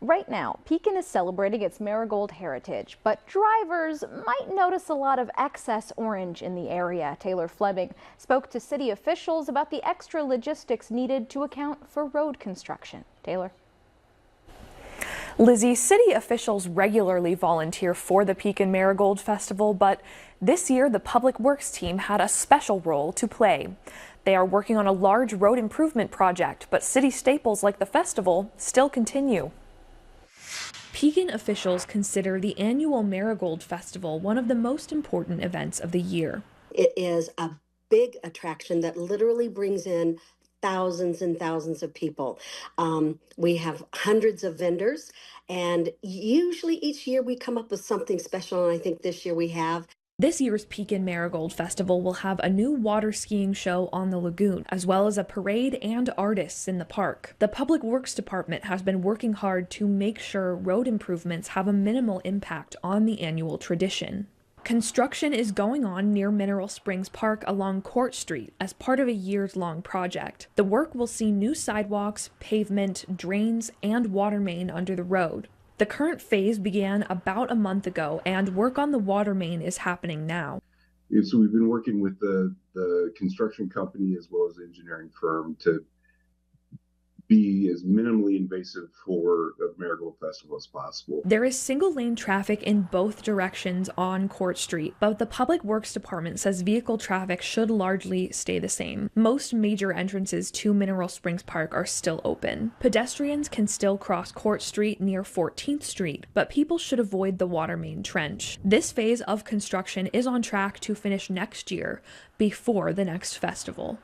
Right now, Pekin is celebrating its marigold heritage, but drivers might notice a lot of excess orange in the area. Taylor Fleming spoke to city officials about the extra logistics needed to account for road construction. Taylor. Lizzie, city officials regularly volunteer for the Pekin Marigold Festival, but this year the Public Works team had a special role to play. They are working on a large road improvement project, but city staples like the festival still continue. Pekin officials consider the annual Marigold Festival one of the most important events of the year. It is a big attraction that literally brings in thousands and thousands of people. We have hundreds of vendors, and usually each year we come up with something special, and I think this year we have. This year's Pekin Marigold Festival will have a new water skiing show on the lagoon, as well as a parade and artists in the park. The Public Works Department has been working hard to make sure road improvements have a minimal impact on the annual tradition. Construction is going on near Mineral Springs Park along Court Street as part of a years-long project. The work will see new sidewalks, pavement, drains, and water main under the road. The current phase began about a month ago, and work on the water main is happening now. So we've been working with the construction company as well as the engineering firm to be as minimally invasive for the Marigold Festival as possible. There is single-lane traffic in both directions on Court Street, but the Public Works Department says vehicle traffic should largely stay the same. Most major entrances to Mineral Springs Park are still open. Pedestrians can still cross Court Street near 14th Street, but people should avoid the water main trench. This phase of construction is on track to finish next year, before the next festival.